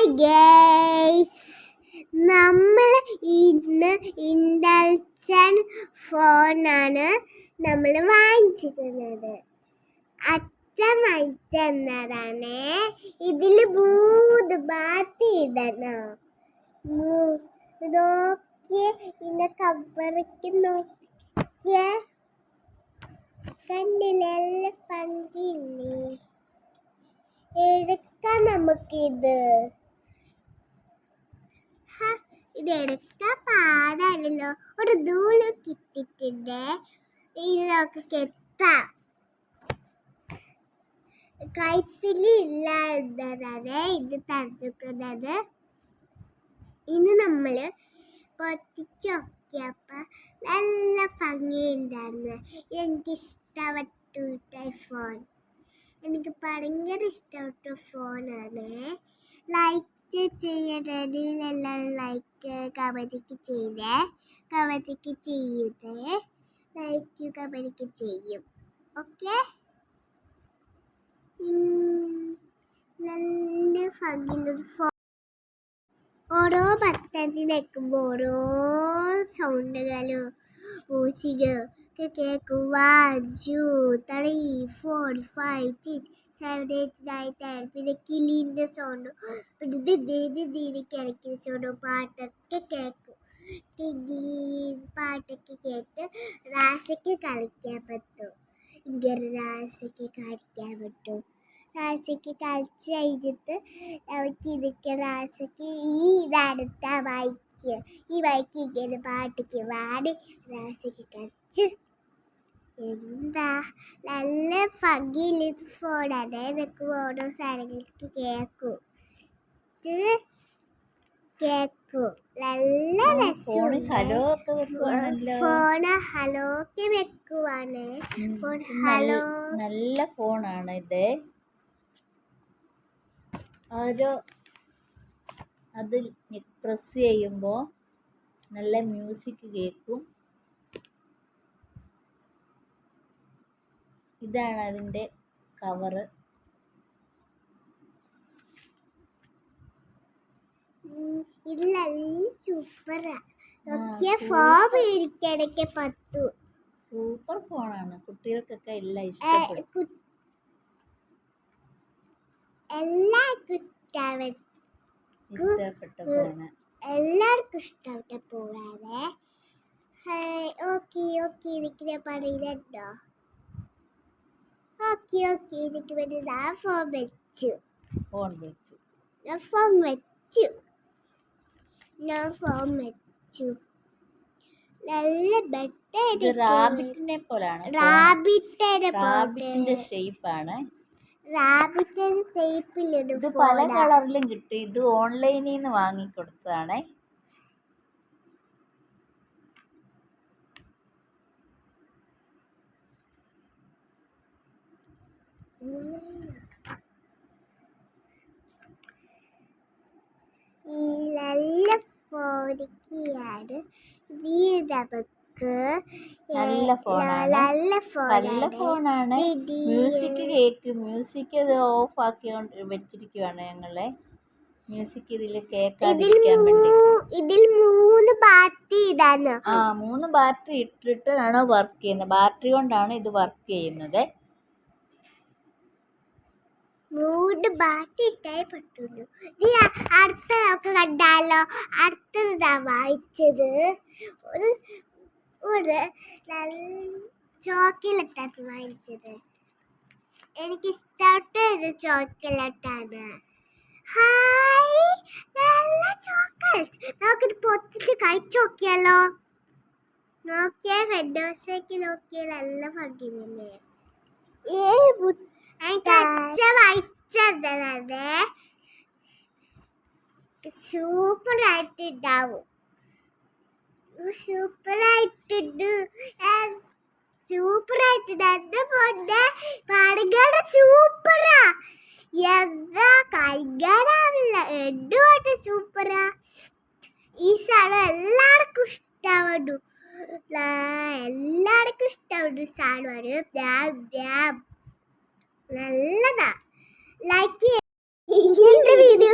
Hi guys, നമ്മൾ ഇന്ന് ഇൻഡൽജൻ ഫോണാണ് നമ്മൾ വാങ്ങിച്ചിരിക്കുന്നത്. അച്ഛൻ വാങ്ങിച്ചെന്നതാണ്. ഇതിൽ 3 ബാറ്റ് ഇടണം. നോക്കിയേ, ഇതിന്റെ കവറൊക്കെ നോക്കിയേ, കണ്ടില്ലേ? നല്ല ഭംഗിയില്ലേ? എടുക്കാം നമുക്കിത്. ഇത് എടുക്കാൻ പാടാണല്ലോ. ഒരു ദൂരം കിട്ടിയിട്ടുണ്ട്. ഇതിനൊക്കെ കെട്ടാം. കൈത്തിലില്ല എന്നതാണ് ഇത് തന്നിക്കുന്നത്. ഇനി നമ്മൾ പൊട്ടിച്ച് നോക്കിയപ്പോൾ നല്ല ഭംഗിയുണ്ടായിരുന്നു. എനിക്കിഷ്ടപ്പെട്ടു ഫോൺ. എനിക്ക് ഭയങ്കര ഇഷ്ടപ്പെട്ട ഫോണാണ്. ലൈക്ക് ചെയ്യണത് എല്ലാവരും ലൈക്ക് കമൻറ്റൊക്കെ ചെയ്തേ. കമൻറ്റൊക്കെ ചെയ്തേ. ലൈക്ക് കമൻറ്റൊക്കെ ചെയ്യും. ഓക്കെ, നല്ല ഭംഗിയുള്ളൊരു ഫോൺ. ഓരോ ബട്ടൺ വെക്കുമ്പോൾ ഓരോ സൗണ്ടുകളും മ്യൂസിക്കും ഒക്കെ കേൾക്കും. 1 2 3 4 5 6 7 8 9 10. പിന്നെ കിളിൻ്റെ സൗണ്ട്, പിന്നെ കിടക്കുന്ന സൗണ്ട്, പാട്ടൊക്കെ കേൾക്കും. പാട്ടൊക്കെ കേട്ട് റാസയ്ക്ക് കളിക്കാൻ പറ്റും. ഇങ്ങനെ റാസയ്ക്ക് കളിക്കാൻ പറ്റും. റാസയ്ക്ക് കളിച്ച് കഴിഞ്ഞിട്ട് നമുക്ക് ഇതൊക്കെ റാസയ്ക്ക് ഇതടുത്ത ബൈക്ക്, ഈ ബൈക്ക് ഇങ്ങനെ പാട്ടൊക്കെ പാടി റാസയ്ക്ക് കളിച്ച്. എന്താ നല്ല ഭംഗിയുള്ള ഫോണാണ്. ഇതൊക്കെ ഓരോ സാധനങ്ങൾക്ക് കേൾക്കും. നല്ല രസമാണ്. ഫോണ് ഹലോ ഒക്കെ വെക്കുവാണ്. ഫോൺ ഹലോ, നല്ല ഫോണാണ് ഇത്. അതിൽ പ്രസ് ചെയ്യുമ്പോൾ നല്ല മ്യൂസിക് കേൾക്കും. ഇതാണ് അതിൻ്റെ കവറ്. ഇതിലെല്ലാം സൂപ്പറാ. ഫോൺ മേടിക്കാനൊക്കെ പറ്റും. സൂപ്പർ ഫോണാണ്. കുട്ടികൾക്കൊക്കെ എല്ലാം ഇഷ്ടപ്പെടും. എല്ലാവർക്കും ഇഷ്ടപ്പെട്ട ഫോണ്. എല്ലാവർക്കും ഇഷ്ടപ്പെട്ട ഫോണാണ്. ഓക്കെ എനിക്ക് ഞാൻ പറയുന്നുണ്ടോ? ഓക്കെ എനിക്ക് വേണ്ടി ഞാൻ ഫോൺ വെച്ചു. നല്ല ബെഡ്. റാബിറ്റിനെ പോലാണ്. റാബിറ്റിന്റെ ഷേപ്പാണ്. റാബിറ്റിന്റെ ഷേപ്പിലുണ്ട്. ഇത് പല കളറിലും കിട്ടും. ഇത് ഓൺലൈനിൽ നിന്ന് വാങ്ങിക്കൊടുത്തതാണ്. നല്ല ഫോണിക്കാണ്. നല്ല ഫോണാണ്. മ്യൂസിക് കേൾക്കും. മ്യൂസിക് അത് ഓഫ് ആക്കി വെച്ചിരിക്കുവാണ് ഞങ്ങളെ. മ്യൂസിക് ഇതിൽ കേൾക്കാതിരിക്കാൻ വേണ്ടി. ഇതിൽ 3 ബാറ്ററി ഇടാണ്. 3 ബാറ്ററി ഇട്ടിട്ടാണ് വർക്ക് ചെയ്യുന്നത്. ബാറ്ററി കൊണ്ടാണ് ഇത് വർക്ക് ചെയ്യുന്നത്. 3 ബാറ്ററി ഇട്ടേ പറ്റുള്ളൂ. അടുത്തൊക്കെ കണ്ടാലോ? അടുത്തത് വായിച്ചത് ഒരു ചോക്ലേറ്റാണ് വാങ്ങിച്ചത്. എനിക്കിഷ്ടപ്പെട്ട ചോക്ലേറ്റാണ്. ഹായ്, നല്ല ചോക്ലേറ്റ്. നമുക്കിത് പൊത്തിച്ച് കഴിച്ചു നോക്കിയാലോ? നോക്കിയേ, ഫെഡോസയ്ക്ക് നോക്കിയേ, നല്ല ഭംഗിയില്ലേ? വായിച്ചതേ സൂപ്പറായിട്ടുണ്ടാവും. സൂപ്പറായിട്ടുണ്ട്. സൂപ്പറാ. എന്താ കഴിക്കാനാവില്ല. എന്തുകൊണ്ട് സൂപ്പറാ. ഈ സാധനം എല്ലാവർക്കും ഇഷ്ടപ്പെടും. സാധനമാണ്. നല്ലതാ. Like video